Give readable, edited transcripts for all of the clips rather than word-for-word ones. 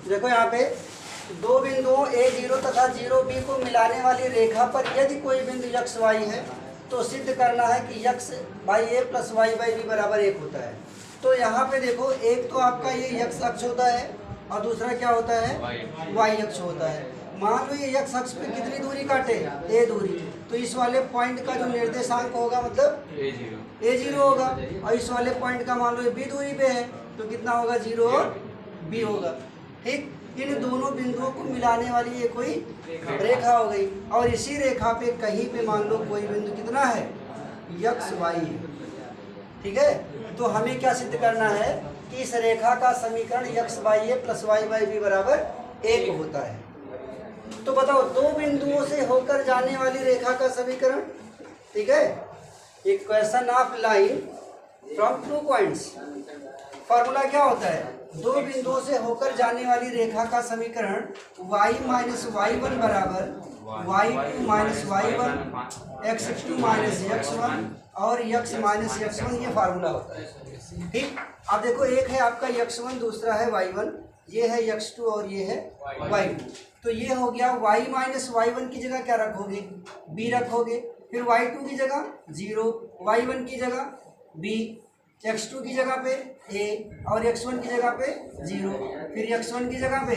देखो यहाँ पे दो बिंदुओं A0 तथा 0B को मिलाने वाली रेखा पर यदि कोई बिंदु x y है तो सिद्ध करना है कि x by a plus y by B बराबर 1 होता है। तो यहाँ पे देखो एक तो आपका ये x अक्ष होता है और दूसरा क्या होता है y अक्ष होता है। मान लो ये x अक्ष पे कितनी दूरी काटे a दूरी, तो इस वाले पॉइंट का जो निर्देशांक होगा मतलब a0 होगा, और इस वाले पॉइंट का मान लो b दूरी पे है तो कितना होगा 0 और b होगा। ठीक, इन दोनों बिंदुओं को मिलाने वाली ये कोई रेखा हो गई, और इसी रेखा पे कहीं पे मान लो कोई बिंदु कितना है x y है। ठीक है, तो हमें क्या सिद्ध करना है कि इस रेखा का समीकरण x by A plus y by B बराबर 1 होता है। तो बताओ दो बिंदुओं से होकर जाने वाली रेखा का समीकरण, ठीक है, equation of line from two points. Formula क्या होता है, दो बिंदुओं से होकर जाने वाली रेखा का समीकरण y माइनस वाई वन बराबर y2 minus Y one, x2 minus x1 और x माइनस x1, ये फार्मूला होता है। ठीक, अब देखो एक है आपका x1, दूसरा है y1, ये है x2 और ये है y2। तो ये हो गया y माइनस वाई वन की जगह क्या रखोगे b रखोगे, फिर y2 की जगह 0, y1 की जगह b, x2 की जगह पे a और x1 की जगह पे 0, फिर x1 की जगह पे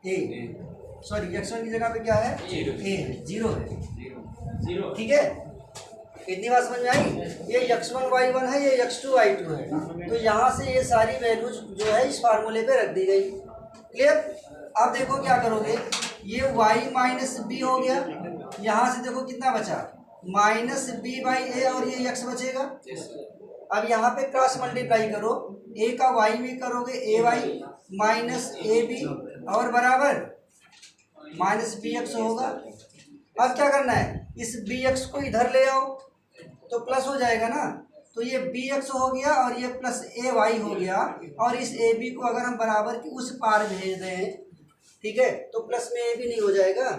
a, सॉरी x1 की जगह पे क्या है a है, 0 है। ठीक है, इतनी बात समझ में आई। ये x1 y1 है, ये x2 y2 है, तो यहाँ से ये सारी वैल्यूज जो है इस फार्मूले पे रख दी गई। क्लियर। अब देखो क्या करोगे, ये y माइनस बी हो गया, यहाँ से देखो कितना बचा माइनस बी बाई ए, और ये x बचेगा। अब यहाँ पे क्रॉस मल्टीप्लाई करो, a का y में करोगे ए वाई माइनस ए बी और बराबर माइनस बी एक्स होगा। अब क्या करना है, इस बी एक्स को इधर ले आओ तो प्लस हो जाएगा ना, तो ये बी एक्स हो गया और ये प्लस ए वाई हो गया, और इस ए बी को अगर हम बराबर की उस पार भेज दें, ठीक है, तो प्लस में ए बी नहीं हो जाएगा।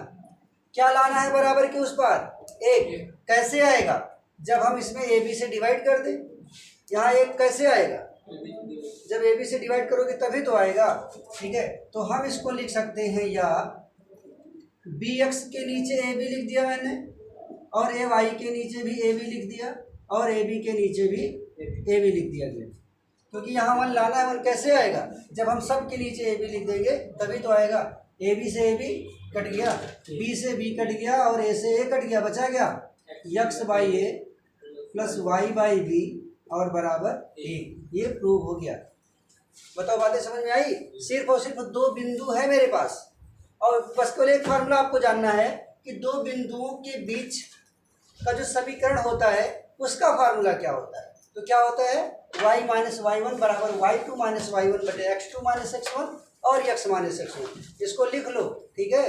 क्या लाना है बराबर की उस पार, एक। कैसे आएगा, जब हम इसमें ए बी से डिवाइड कर दें। यहाँ एक कैसे आएगा, जब ए बी से डिवाइड करोगे तभी तो आएगा। ठीक है, तो हम इसको लिख सकते हैं, या बी एक्स के नीचे ए बी लिख दिया मैंने, और ए वाई के नीचे भी ए बी लिख दिया, और ए बी के नीचे भी ए बी लिख दिया गया, क्योंकि यहाँ वन लाना है। वन कैसे आएगा, जब हम सब के नीचे ए बी लिख देंगे तभी तो आएगा। ए बी से ए बी कट गया, बी से बी कट गया, और ए से ए कट गया, बचा गया x by A plus y by B और बराबर ए। ये प्रूव हो गया। बताओ बातें समझ में आई। सिर्फ और सिर्फ दो बिंदु है मेरे पास, और बस केवल एक फार्मूला आपको जानना है कि दो बिंदुओं के बीच का जो समीकरण होता है उसका फार्मूला क्या होता है। तो क्या होता है, y माइनस वाई वन बराबर y2 माइनस वाई वन बटे x2 माइनस x1 और x माइनस x1। इसको लिख लो, ठीक है।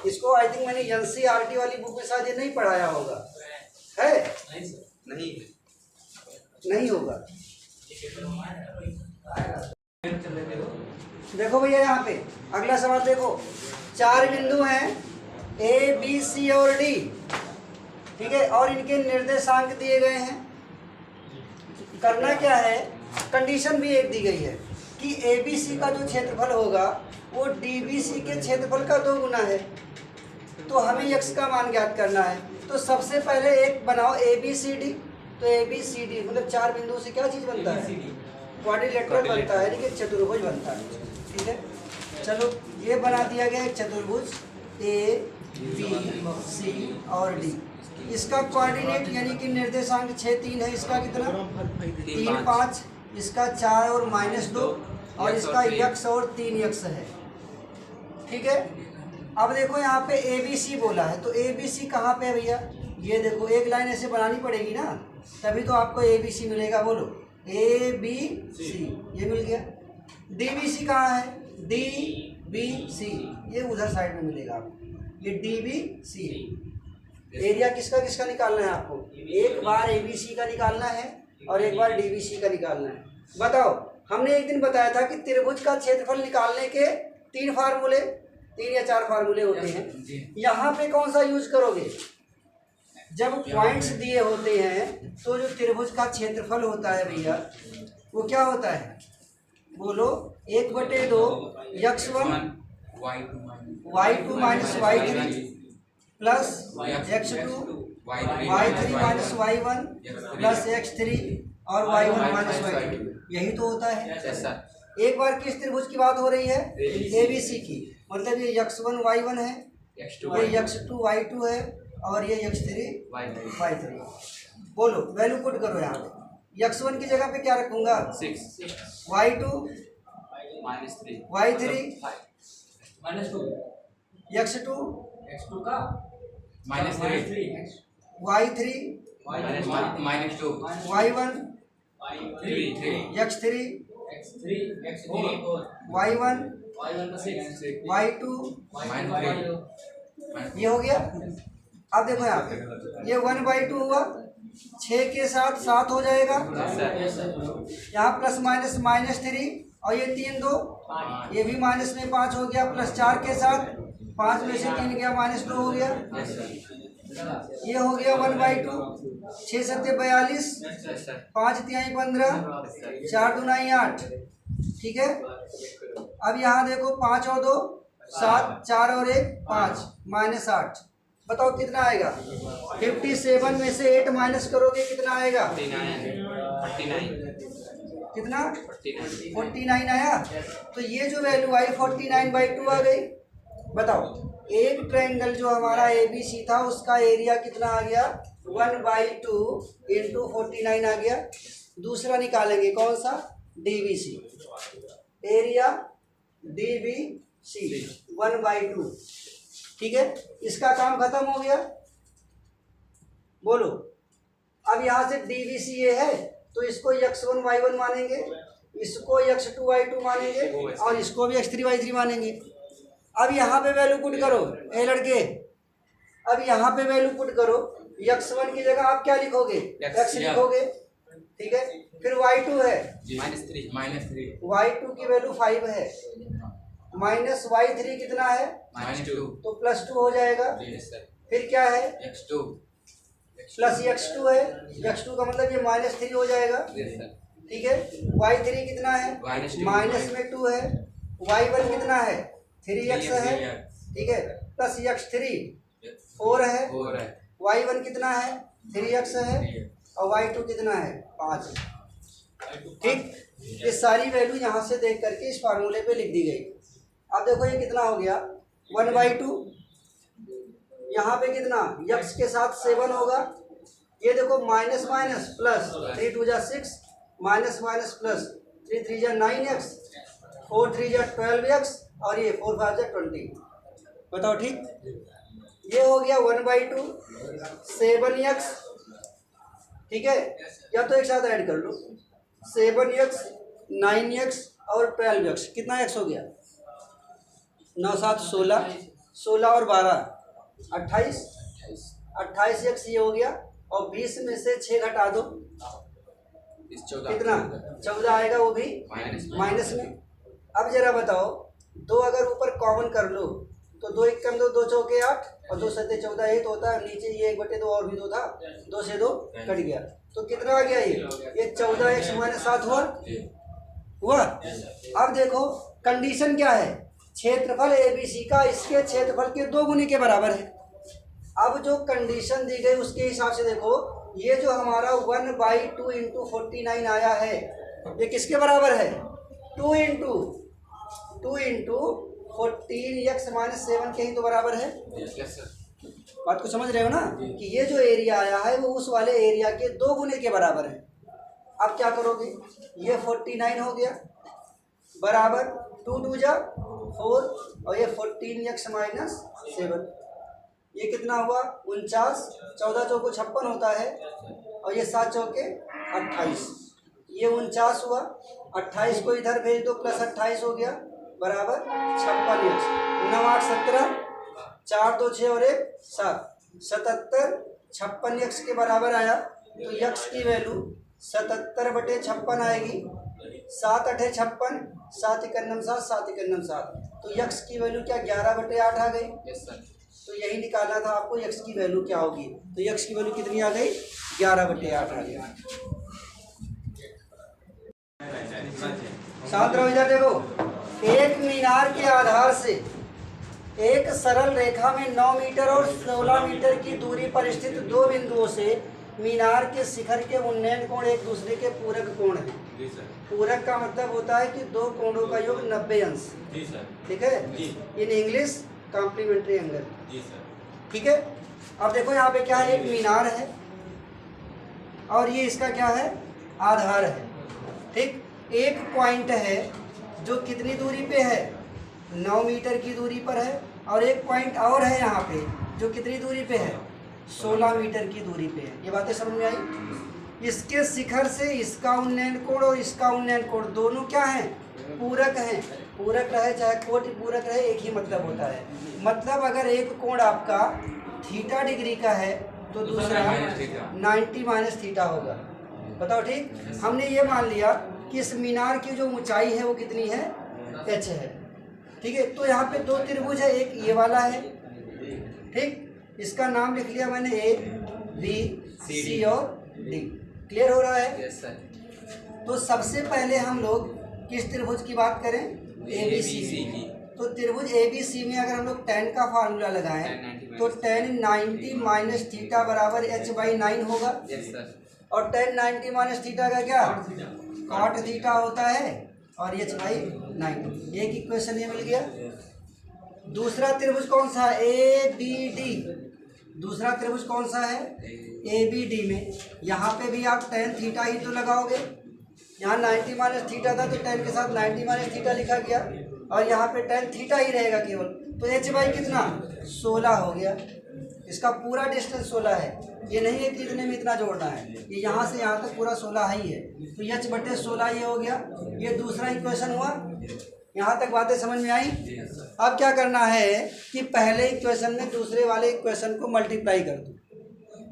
इसको आई थिंक मैंने एनसीईआरटी वाली बुक में शायद ये नहीं पढ़ाया होगा, है नहीं होगा। देखो भैया यहाँ पे अगला सवाल देखो, चार बिंदु हैं ए बी सी और डी, ठीक है, और इनके निर्देशांक दिए गए हैं। करना क्या है, कंडीशन भी एक दी गई है कि ए बी सी का जो क्षेत्रफल होगा वो डी बी सी के क्षेत्रफल का 2 गुना है। तो हमें x का मान ज्ञात करना है। तो सबसे पहले एक बनाओ ए बी सी डी। तो ए बी सी डी मतलब चार बिंदुओं से क्या चीज़ बनता है, क्वाड्रिलेटरल बनता है, लेकिन चतुर्भुज बनता है। ठीक है, चलो ये बना दिया गया एक चतुर्भुज ए बी सी और डी। इसका कोऑर्डिनेट यानी कि निर्देशांक 6 3 है, इसका कितना 3 5, इसका 4 और -2, और इसका x और 3x है। ठीक है, अब देखो यहाँ पे ए बी सी बोला है, तो ए बी सी कहाँ पे है भैया, ये देखो एक लाइन ऐसे बनानी पड़ेगी ना, तभी तो आपको ए बी सी मिलेगा। बोलो ए बी सी, ये मिल गया। डी बी सी कहाँ है, डी बी सी, ये उधर साइड में मिलेगा आपको, ये डी बी सी। एरिया किसका किसका निकालना है आपको, एक बार ए बी सी का निकालना है और एक बार डी बी सी का निकालना है। बताओ, हमने एक दिन बताया था कि त्रिभुज का क्षेत्रफल निकालने के 3 फार्मूले, 3 या 4 फार्मूले होते हैं। यहाँ पे कौन सा यूज करोगे, जब पॉइंट्स दिए होते हैं तो जो त्रिभुज का क्षेत्रफल होता है भैया वो क्या होता है, बोलो 1/2 x1 y2 minus y3 plus x2 y3 minus y1 plus x3 और y1 माइनस y2, यही तो होता है। एक बार किस त्रिभुज की बात हो रही है? ABC की। मतलब ये x1 y1 है, ये x2 y2 है और ये x3 y3। बोलो वैल्यू पुट करो यहाँ पे। x1 की जगह पे क्या रखूंगा? 6, y2 -3, y3 -2, x2 का -3, y3 -2, y1 x3 y1 y2 ये हो गया। अब देखो यहाँ पे ये 1/2 हुआ, 6 के साथ 7 हो जाएगा, यहाँ प्लस माइनस -3 और ये 3 2, ये भी माइनस में 5 हो गया, प्लस 4 के साथ 5 में से 3 गया -2 हो गया, ये हो गया 1/2, 6 7 42, 5 3 15, 4 2 8, ठीक है। अब यहाँ देखो 5 और 2 7, 4 और 1 5, -8। बताओ कितना आएगा? 57 में से 8 माइनस करोगे कितना आएगा? 49। कितना? 49 आया। तो ये जो वैल्यू आई 49/2 आ गई। बताओ एक ट्रायंगल जो हमारा ABC था उसका एरिया कितना आ गया? 1/2 × 49 आ गया। दूसरा निकालेंगे कौन सा? DBC। एरिया DBC 1/2, ठीक है। इसका काम खत्म हो गया। बोलो अब यहाँ से DBC ये है तो इसको x1 y1 मानेंगे, इसको x2 y2 मानेंगे और इसको भी x3 y3 मानेंगे। अब यहाँ पे वैल्यू पुट करो ए लड़के, अब यहाँ पे वैल्यू पुट करो। x1 की जगह आप क्या लिखोगे? x लिखोगे, ठीक है। फिर y2 है -3, y2 की वैल्यू 5 है, माइनस y3 कितना है? -2, तो +2 हो जाएगा। फिर क्या है? x2 प्लस x2 है, x2 का मतलब ये -3 हो जाएगा, ठीक है। y3 कितना है? माइनस में 2 है, y1 कितना है? 3x है, ठीक है, प्लस x3 4 है, y1 कितना है? 3x है और y2 कितना है? 5, ठीक। ये सारी वैल्यू यहाँ से देख करके इस फार्मूले पे लिख दी गई। अब देखो ये कितना हो गया? 1/2। यहाँ पे कितना? x के साथ 7 होगा। ये देखो माइनस माइनस प्लस, 3 2 जा 6, माइनस माइनस प्लस, 3 3 जा 9x, 4 3 जा 12x और ये 4 5 जा 20। बताओ ठीक। ये हो गया 1/2 7x, ठीक है। या तो एक साथ ऐड कर लो 7x 9x और 12x। कितना x हो गया? 9 7 16, 16 और 12 28, 28x ये हो गया। और 20 में से 6 घटा दो, कितना? 14 आएगा, वो भी माइनस में। अब जरा बताओ, 2 अगर ऊपर कॉमन कर लो तो 2 1 कम 2, 2 चौके 8 और 2 7 14 ये तो होता है। नीचे ये 1/2 और भी 2 था, 2 से 2 कट गया, तो कितना आ गया? ये 14x - 7 हुआ। अब देखो कंडीशन क्या है? क्षेत्रफल ABC का इसके क्षेत्रफल के 2 गुने के बराबर है। अब जो कंडीशन दी गई उसके हिसाब से देखो, ये जो हमारा 1/2 × 49 आया है ये किसके बराबर है? 2 × 14x - 7 के ही तो बराबर है। बात को समझ रहे हो ना कि ये जो एरिया आया है वो उस वाले एरिया के 2 गुने के बराबर है। अब क्या करोगे? ये 49 हो गया बराबर 2 2 जा 4 और ये 14x - 7, ये कितना हुआ? 49, 14 चौको 56 होता है और ये 7 चौके 28, ये 49 हुआ। 28 को इधर भेज दो, प्लस 28 हो गया बराबर 56x। 9 8 17, 4 2 6 और 1 7, 77 56x के बराबर आया। तो x की वैल्यू 77/56 आएगी। 7 8 56, 7 51 7, 7 51 7। तो x की वैल्यू क्या 11/8 आ गई। तो यही निकालना था आपको x की वैल्यू क्या होगी। तो x की वैल्यू कितनी आ गई? 11/8 आ गई। शांत रहो, इधर देखो। एक मीनार के आधार से एक सरल रेखा में 9 मीटर और 16 मीटर की दूरी पर स्थित दो बिंदुओं से मीनार के शिखर के उन्नयन कोण एक दूसरे के पूरक कोण हैं। पूरक का मतलब होता है कि दो कोणों का योग 90 अंश। ठीक है, इन इंग्लिश कॉम्प्लीमेंट्री एंगल। ठीक है, अब देखो यहाँ पे क्या है, एक मीनार है और ये इसका क्या है, आधार है। ठीक, एक पॉइंट है जो कितनी दूरी पे है, 9 मीटर की दूरी पर है, और एक पॉइंट और है यहाँ पे जो कितनी दूरी पे है, 16 मीटर की दूरी पे है। ये बातें समझ में आई। इसके शिखर से इसका उन्नयन कोण और इसका उन्नयन कोण दोनों क्या हैं, पूरक हैं। पूरक रहे चाहे कोटि पूरक रहे, एक ही मतलब होता है। मतलब अगर एक कोण आपका थीटा डिग्री का है तो दूसरा 90 माइनस थीटा होगा। बताओ ठीक। हमने ये मान लिया कि इस मीनार की जो ऊंचाई है वो कितनी है, h है। ठीक है, तो यहाँ पे दो त्रिभुज है, एक ये वाला है। ठीक, इसका नाम लिख लिया मैंने, ए बी सी और डी। क्लियर हो रहा है? Yes sir. तो सबसे पहले हम लोग किस त्रिभुज की बात करें, ए बी सी की। तो त्रिभुज ए बी सी में अगर हम लोग tan का फार्मूला लगाएं तो tan 90 माइनस थीटा बराबर h/9 होगा। Yes sir. और tan 90 माइनस थीटा का क्या, cot थीटा होता है, और h/9। एक इक्वेशन ये मिल गया। दूसरा त्रिभुज कौन सा है, ए बी डी। दूसरा त्रिभुज कौन सा है, ए बी डी में यहाँ पे भी आप tan थीटा ही तो लगाओगे। यहाँ 90 माइनस थीटा था तो tan के साथ 90 माइनस थीटा लिखा गया, और यहाँ पे tan थीटा ही रहेगा केवल। तो h/ कितना, 16 हो गया। इसका पूरा डिस्टेंस 16 है। ये नहीं है कि इतने में इतना जोड़ना है, ये यहाँ से यहाँ तक पूरा 16 ही है। तो h/16 ये हो गया। ये दूसरा इक्वेशन हुआ। यहाँ तक बातें समझ में आई। अब क्या करना है कि पहले इक्वेशन में दूसरे वाले इक्वेशन को मल्टीप्लाई कर दो,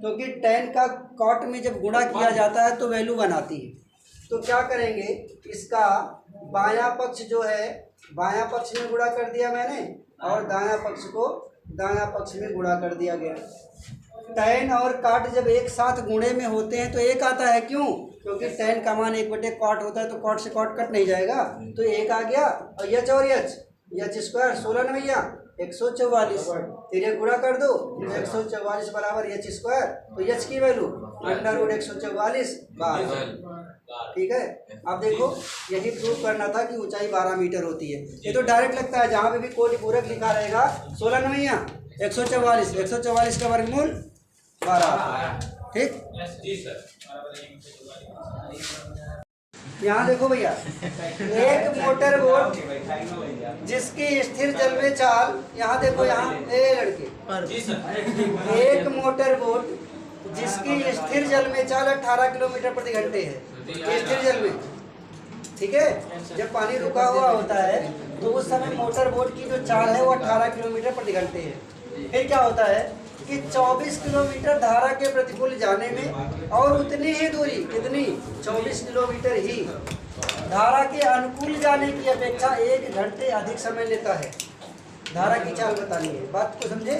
क्योंकि tan का cot में जब गुणा किया जाता है तो वैल्यू बनाती है। तो क्या करेंगे, इसका बायां पक्ष जो है बायां पक्ष में गुणा कर दिया मैंने, और दायां पक्ष को दायां पक्ष में गुणा कर दिया गया। tan और cot जब एक साथ गुणे में होते हैं तो एक आता है, क्यों, क्योंकि tan का मान 1/cot होता है, तो cot से cot कट नहीं जाएगा, तो एक आ गया। और h और h स्क्वायर 16 न भैया 144, फिर ये गुणा कर दो, 144 बराबर h स्क्वायर। तो h की वैल्यू √144 12। ठीक है, अब देखो यही प्रूव करना था कि ऊंचाई 12 मीटर होती है। ये तो डायरेक्ट लगता है, जहाँ पे भी कोटि पूरक लिखा रहेगा 16 न भैया 144 का वर्गमूल 12। ठीक, यहाँ देखो भैया, एक मोटर बोट जिसकी स्थिर जल में चाल, यहाँ देखो, यहाँ ए लड़के, एक मोटर बोट जिसकी स्थिर जल में चाल 18 किलोमीटर प्रति घंटे है, स्थिर जल में। ठीक है, जब पानी रुका हुआ होता है तो उस समय मोटर बोट की जो चाल है वो 18 किलोमीटर प्रति घंटे है। फिर क्या होता है कि 24 किलोमीटर धारा के प्रतिकूल जाने में, और उतनी ही दूरी, कितनी, 24 किलोमीटर ही धारा के अनुकूल जाने की अपेक्षा 1 घंटे अधिक समय लेता है। धारा की चाल बतानी है, बात को समझे।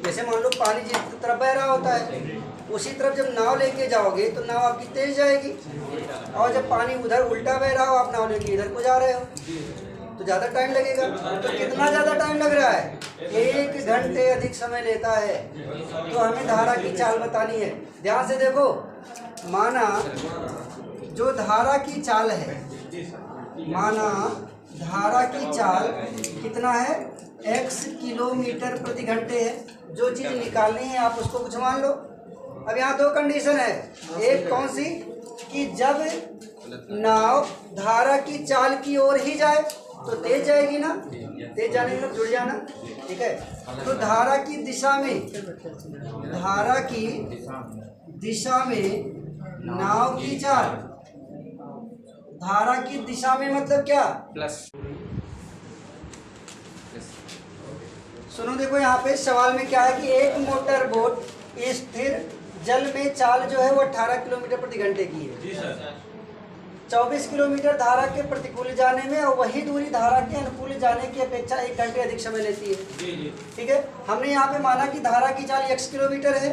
जैसे मान लो पानी जिस तरफ बह रहा होता है उसी तरफ जब नाव लेके जाओगे तो नाव आपकी तेज जाएगी, और जब पानी उधर उल्टा बह रहा हो, आप नाव लेके इधर को जा रहे हो तो ज़्यादा टाइम लगेगा। तो कितना ज़्यादा टाइम लग रहा है, 1 घंटे अधिक समय लेता है। तो हमें धारा की चाल बतानी है। ध्यान से देखो, माना जो धारा की चाल है, माना धारा की चाल कितना है, x किलोमीटर प्रति घंटे है। जो चीज़ निकालनी है आप उसको कुछ मान लो। अब यहाँ दो कंडीशन है, एक कौन सी, कि जब नाव धारा की चाल की ओर ही जाए तो तेज जाएगी ना, तेज जाने में जुड़ जाना। ठीक है, तो धारा की दिशा में, धारा की दिशा में नाव की चाल, धारा की दिशा में मतलब क्या, प्लस। सुनो देखो, यहाँ पे सवाल में क्या है कि एक मोटर बोट स्थिर जल में चाल जो है वो 18 किलोमीटर प्रति घंटे की है। जी सर। 24 किलोमीटर धारा के प्रतिकूल जाने में, और वही दूरी धारा के अनुकूल जाने की अपेक्षा 1 घंटे अधिक समय लेती है। जी जी। ठीक है, हमने यहाँ पे माना कि धारा की चाल x किलोमीटर है।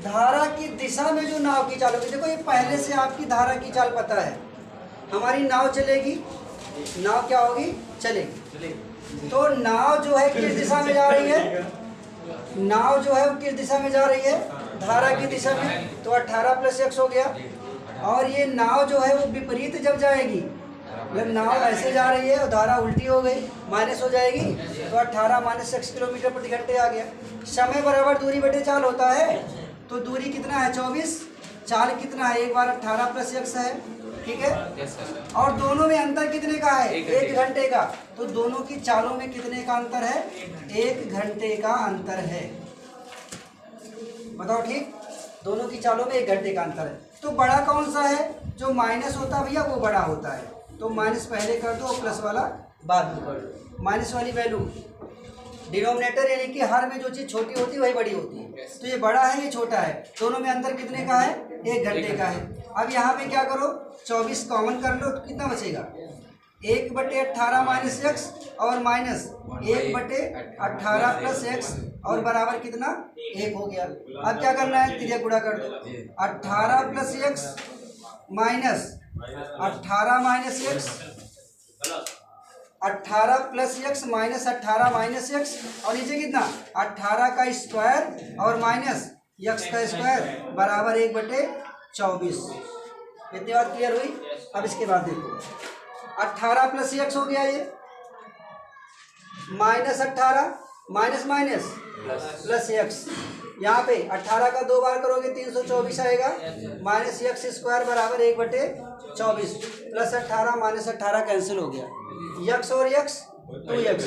धारा की दिशा में जो नाव की चाल होगी, देखो ये पहले से आपकी धारा की चाल पता है, हमारी नाव चलेगी, नाव क्या होगी, चलेगी। तो नाव जो है किस दिशा में जा रही है, नाव जो है वो किस दिशा में जा रही है, धारा की दिशा में। तो 18 + x हो गया। और ये नाव जो है वो विपरीत जब जाएगी, जब नाव ऐसे जा रही है और धारा उल्टी हो गई, माइनस हो जाएगी, तो 18 - x किलोमीटर प्रति घंटे आ गया। समय बराबर दूरी बटे चाल होता है। तो दूरी कितना है 24, चाल कितना है, एक बार 18 + x है, ठीक है। और दोनों में अंतर कितने का है, 1 घंटे का। तो दोनों की चालों में कितने का अंतर है, 1 घंटे का अंतर है। बताओ ठीक, दोनों की चालों में 1 घंटे का अंतर है। तो बड़ा कौन सा है, जो माइनस होता है भैया वो बड़ा होता है। तो माइनस पहले कर दो, प्लस वाला बाद में कर दो। माइनस वाली वैल्यू डिनोमिनेटर यानी कि हर में जो चीज़ छोटी होती है वही बड़ी होती है। तो ये बड़ा है, ये छोटा है, दोनों में अंतर कितने का है, 1 घंटे का है। अब यहाँ पे क्या करो, 24 कॉमन कर लो, तो कितना बचेगा, 1/18 - x और माइनस 1/18 + x और बराबर कितना, 1 हो गया। अब क्या करना है, तिर्यक गुणा कर दो, 18 + x minus 18 - x, 18 + x minus 18 - x और नीचे कितना, 18 का स्क्वायर और माइनस x का स्क्वायर बराबर 1/24। इतनी बात क्लियर हुई। अब इसके बाद देखो, 18 + x हो गया, ये minus 18 minus minus plus x, यहाँ पे 18 का 2 बार करोगे 324 आएगा, माइनस x² बराबर 1/24 प्लस 18 माइनस 18 कैंसिल हो गया, x और x 2x,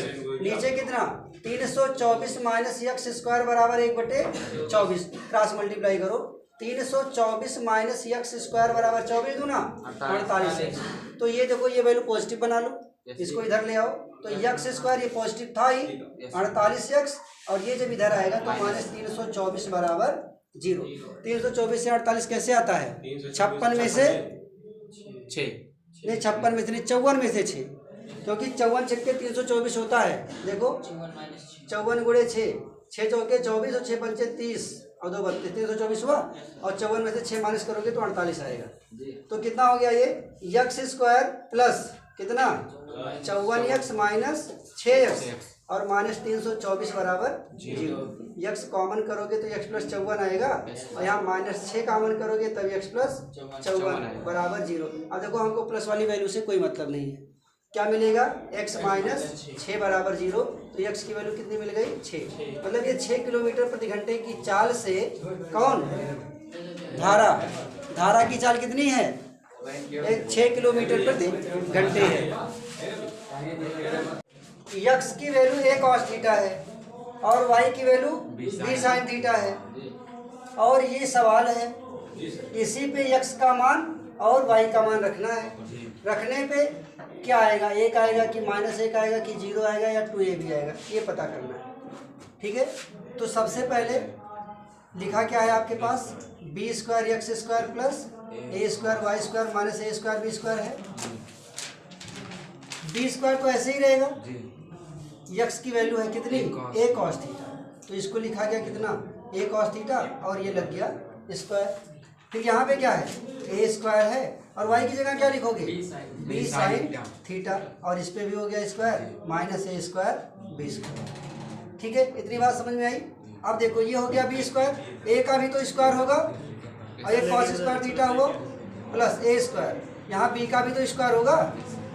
नीचे कितना 324 माइनस x² बराबर 1/24, क्रॉस मल्टीप्लाई करो, 324 माइनस x² बराबर 24 दूना 48। तो ये देखो, ये वैल्यू पॉजिटिव बना लो, इसको इधर ले आओ। तो x² ये पॉजिटिव था ही, 48x, और ये जब इधर आएगा तो माइनस 324 बराबर 0। 324 से 48 कैसे आता है, 56 में से 6, नहीं 56 में से नहीं, 54 में से 6, क्योंकि 54 छक्के 324 होता है। देखो 54 × 6, 6 चौके 24 और 6 पंचे 30 और 2 32, 324 हुआ, और 54 में से 6 माइनस करोगे तो 48 आएगा। तो कितना हो गया ये, x² प्लस कितना 54x माइनस 6x और माइनस 324 बराबर 0। x कॉमन करोगे तो x + 54 आएगा, और यहाँ माइनस 6 कॉमन करोगे तब x + 54 बराबर 0। अब देखो हमको प्लस वाली वैल्यू से कोई मतलब नहीं है, क्या मिलेगा, x माइनस 6 बराबर 0। तो x की वैल्यू कितनी मिल गई, 6। मतलब ये 6 किलोमीटर प्रति घंटे की चाल से कौन, धारा की चाल कितनी है, 6 किलोमीटर प्रति घंटे है। x की वैल्यू a cos थीटा है और y की वैल्यू b sin थीटा है, और ये सवाल है, इसी पे x का मान और y का मान रखना है। रखने पे क्या आएगा, 1 आएगा कि -1 आएगा कि 0 आएगा या 2ab आएगा, ये पता करना है, ठीक है। तो सबसे पहले लिखा क्या है आपके पास, b² x² plus a² y² minus a² b² है। b² तो ऐसे ही रहेगा, x की वैल्यू है कितनी, a cos थीटा, तो इसको लिखा गया कितना, a cos थीटा, और ये लग गया स्क्वायर। फिर यहाँ पे क्या है, a² है, और y की जगह क्या लिखोगे, b sin थीटा, और इस पे भी हो गया स्क्वायर माइनस a² b²। ठीक है, इतनी बात समझ में आई। अब देखो ये हो गया b², a का भी तो स्क्वायर होगा, और ये cos² थीटा हुआ प्लस a², यहाँ b का भी तो स्क्वायर होगा,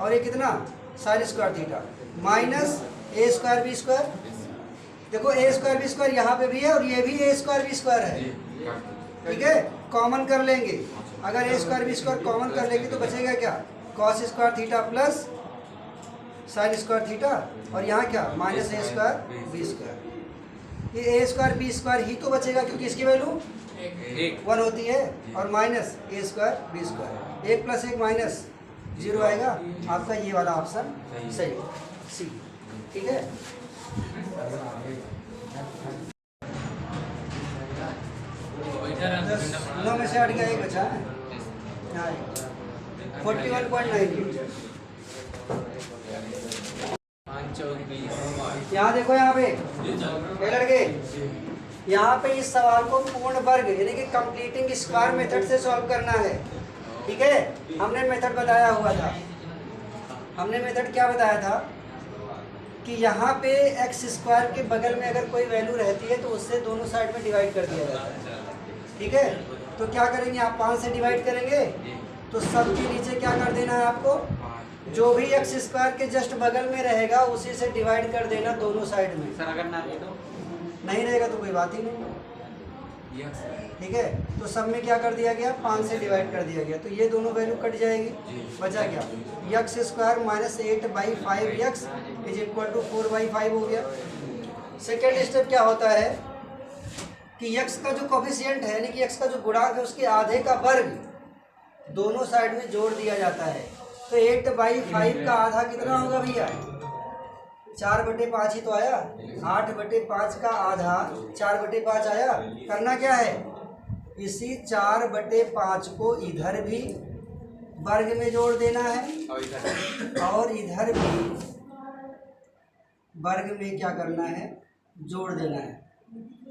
और ये कितना sin² theta minus a² b²। देखो a² b² यहाँ पे भी है, और ये भी a² b² है, ठीक है, कॉमन कर लेंगे। अगर a² b² कॉमन कर लेंगे तो बचेगा क्या, cos² theta plus sin² theta, और यहाँ क्या माइनस a² b²। ये a² b² ही तो बचेगा, क्योंकि इसकी वैल्यू 1 होती है, और माइनस a² b², 1 + 1 माइनस 0 आएगा। आपका ये वाला ऑप्शन सही है, सी, ठीक है। नौ में से 8 का 1 बचा है, 41.9। यहाँ देखो, यहाँ पे लड़के, यहाँ पे इस सवाल को पूर्ण वर्ग यानी कि कंप्लीटिंग स्क्वायर मेथड से सॉल्व करना है। ठीक है, हमने मेथड बताया हुआ था। हमने मेथड क्या बताया था कि यहाँ पे एक्स स्क्वायर के बगल में अगर कोई वैल्यू रहती है तो उससे दोनों साइड में डिवाइड कर दिया जाता है। ठीक है, तो क्या करेंगे आप 5 से डिवाइड करेंगे तो सबके नीचे क्या कर देना है आपको, जो भी एक्स स्क्वायर के जस्ट बगल में रहेगा उसी से डिवाइड कर देना दोनों साइड में। सर अगर ना रहे तो नहीं रहेगा तो कोई बात ही नहीं। ठीक है, तो सब में क्या कर दिया गया, 5 से डिवाइड कर दिया गया, तो ये दोनों वैल्यू कट जाएगी, बचा क्या, x square minus 8/5 is equal to 4/5 हो गया। सेकेंड स्टेप क्या होता है कि x का जो कोफिशिएंट है, यानी कि x का जो गुणांक है, उसके आधे का वर्ग दोनों साइड में जोड़ दिया जाता है। तो 8/5 का आधा कितना होगा भैया, 4/5 ही तो आया। 8/5 का आधा 4/5 आया। करना क्या है, इसी 4/5 को इधर भी वर्ग में जोड़ देना है और इधर भी वर्ग में क्या करना है, जोड़ देना है।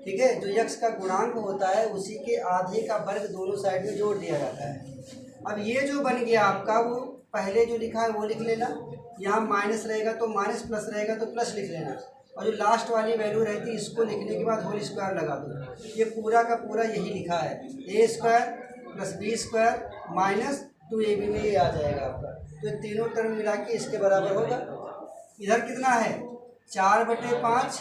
ठीक है, जो यक्स का गुणांक होता है उसी के आधे का वर्ग दोनों साइड में जोड़ दिया जाता है। अब ये जो बन गया आपका, वो पहले जो लिखा है वो लिख लेना, यहाँ माइनस रहेगा तो माइनस, प्लस रहेगा तो प्लस लिख लेना, और जो लास्ट वाली वैल्यू रहती है इसको लिखने के बाद होल स्क्वायर लगा दो। ये पूरा का पूरा यही लिखा है, a² + b² माइनस 2ab में ये आ जाएगा आपका। तो ये तीनों टर्म मिला के इसके बराबर होगा। इधर कितना है, 4/5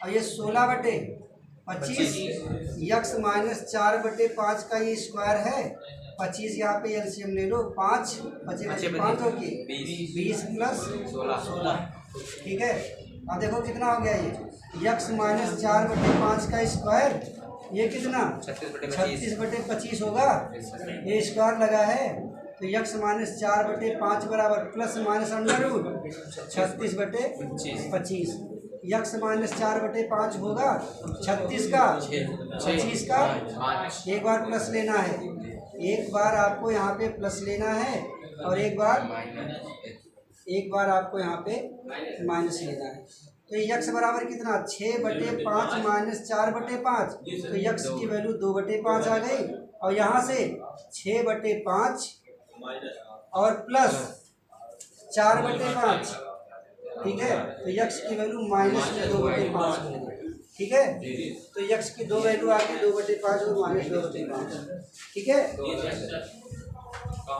और ये 16/25, यक्स माइनस 4/5 का ये स्क्वायर है। 25 यहाँ पे एलसीएम ले लो, 5 बचे 5 होगी 20 + 16। ठीक है, अब देखो कितना हो गया, ये यक्स माइनस 4/5 का स्क्वायर, ये कितना 36/25 होगा, ये स्क्वायर लगा है। तो यक्स माइनस 4/5 बराबर plus minus under root 36/25। X minus 4/5 होगा 36 का 25 का, एक बार प्लस लेना है, एक बार आपको यहाँ पे प्लस लेना है और एक बार आपको यहाँ पे माइनस लेना है। तो यक्स बराबर कितना, 6/5 माइनस 4/5, तो यक्स की वैल्यू 2/5 आ गई, और यहाँ से 6/5 और प्लस 4/5। ठीक है, तो यक्स की वैल्यू माइनस में 2/5 होगी। ठीक है, तो यक्स की दो वैल्यू आ गई, 2/5 और -2/5। ठीक है।